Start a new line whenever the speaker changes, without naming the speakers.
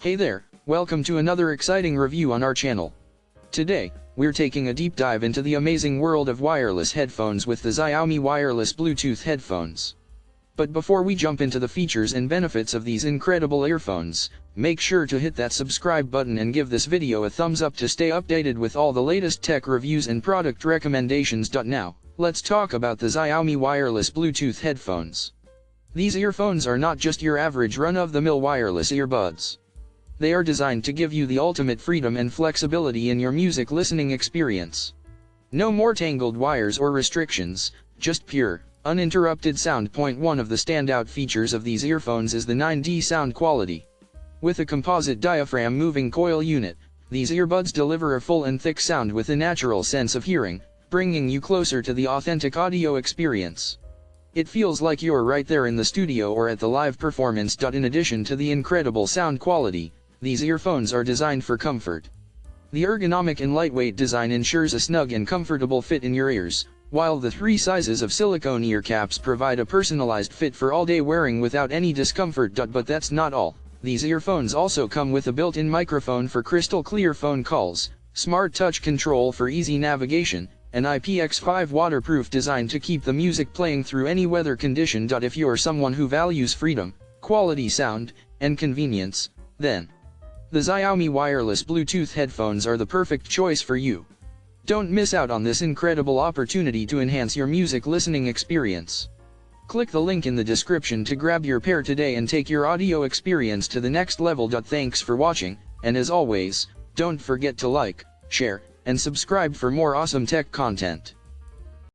Hey there, welcome to another exciting review on our channel. Today, we're taking a deep dive into the amazing world of wireless headphones with the XIAOMI wireless Bluetooth headphones. But before we jump into the features and benefits of these incredible earphones, make sure to hit that subscribe button and give this video a thumbs up to stay updated with all the latest tech reviews and product recommendations. Now, let's talk about the XIAOMI wireless Bluetooth headphones. These earphones are not just your average run-of-the-mill wireless earbuds. They are designed to give you the ultimate freedom and flexibility in your music listening experience. No more tangled wires or restrictions, just pure, uninterrupted sound. One of the standout features of these earphones is the 9D sound quality. With a composite diaphragm moving coil unit, these earbuds deliver a full and thick sound with a natural sense of hearing, bringing you closer to the authentic audio experience. It feels like you're right there in the studio or at the live performance. In addition to the incredible sound quality, these earphones are designed for comfort. The ergonomic and lightweight design ensures a snug and comfortable fit in your ears, while the 3 sizes of silicone ear caps provide a personalized fit for all-day wearing without any discomfort. But that's not all. These earphones also come with a built-in microphone for crystal-clear phone calls, smart touch control for easy navigation, and IPX5 waterproof design to keep the music playing through any weather condition. If you're someone who values freedom, quality sound, and convenience, then the XIAOMI wireless Bluetooth headphones are the perfect choice for you. Don't miss out on this incredible opportunity to enhance your music listening experience. Click the link in the description to grab your pair today and take your audio experience to the next level. Thanks for watching, and as always, don't forget to like, share, and subscribe for more awesome tech content.